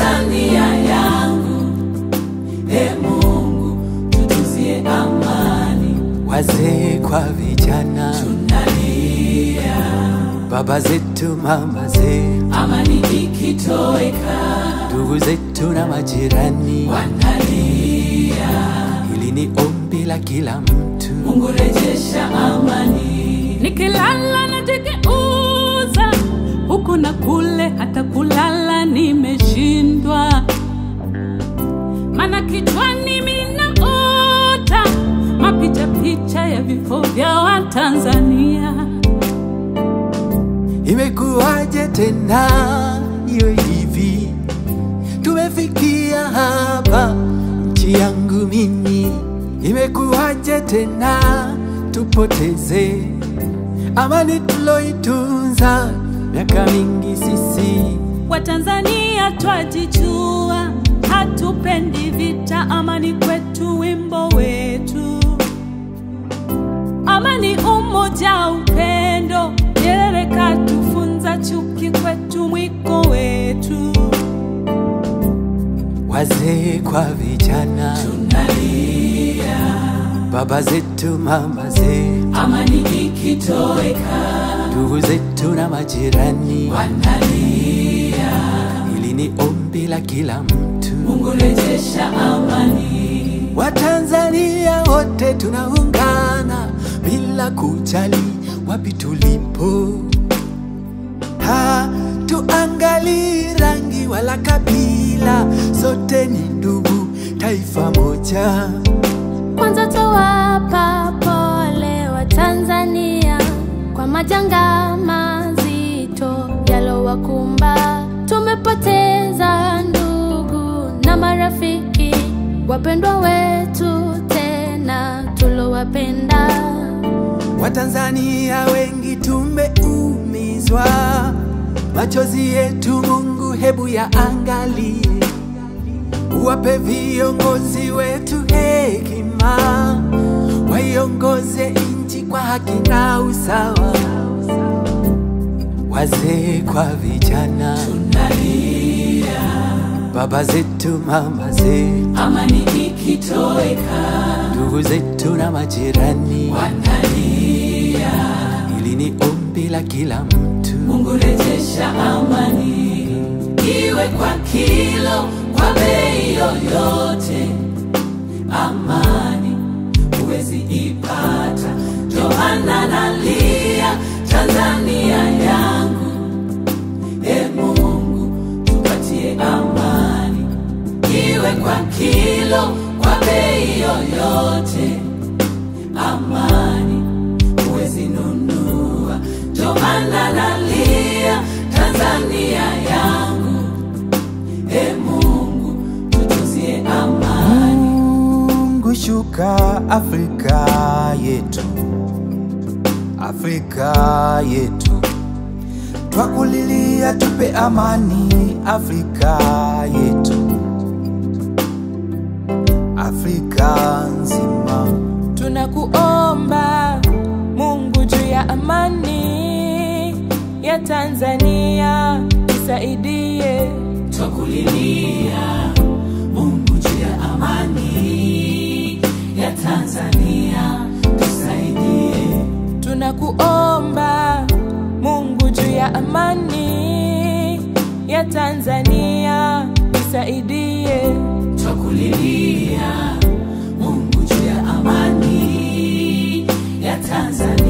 Tanzania yangu, Mungu tutuzie amani. Wazee kwa vijana tunalia, baba zetu mama zetu, amani ikitoweka, ndugu zetu na majirani wanalia. Hili ni ombi la kila mtu, Mungu rejesha amani. Nikilala najigeuza huku na kule, hata kulala nimeshindwa, maana kichwani minaota mapicha ya vifo vya Watanzania. Imekuwaje tena iwe hivi? Tumefikia hapa nchi yangu mimi. Imekuwaje tena tupoteze amani tuloitunza miaka mingi sisi? Watanzania twajijua, hatupendi vita, amani kwetu wimbo wetu. Amani, umoja, upendo, Nyerere katufunza, chuki kwetu mwiko wetu. Wazee kwa vijana tunalia, baba zetu mama zetu, amani ikitoweka, ndugu zetu na majirani wanalia. Hili ni ombi la kila mtu, Mungu rejesha amani. Watanzania wote tunaungana bila kujali wapi tulipo. Hatuangali rangi wala kabila, sote ni ndugu, taifa moja. Kwanza tuwapa pole wa Tanzania kwa majanga mazito yalowakumba. Tumepoteza ndugu na marafiki, wapendwa wetu tena tulowapenda. Watanzania wengi tumeumizwa, machozi yetu Mungu hebu ya angalie. Uwape viongozi wetu hekima, waiongoze nchi kwa haki na usawa. Wazee kwa vijana tunalia, baba zetu mama zetu, amani ikitoweka, ndugu zetu na majirani wanalia. Hili ni ombi la kila mtu, Mungu rejesha amani. Iwe kwa kilo, kwa bei yoyote, amani huwezi ipata. Johana nalia, Tanzania yangu, Mungu tupatie amani. Iwe kwa kilo, kwa bei yoyote, amani huwezi nunua. Johana nalia, Tanzania yangu, Mungu tutuzie amani. Mungu shuka Afrika yetu, Afrika yetu, twakulilia tupe amani Afrika yetu, Afrika nzima. Tunakuomba Mungu juu ya amani ya Tanzania, tusaidie. Twakulilia Mungu juu ya amani ya Tanzania, tusaidie. Tunakuomba Mungu juu ya amani ya Tanzania, tusaidie. Twakulilia Mungu juu ya amani ya Tanzania.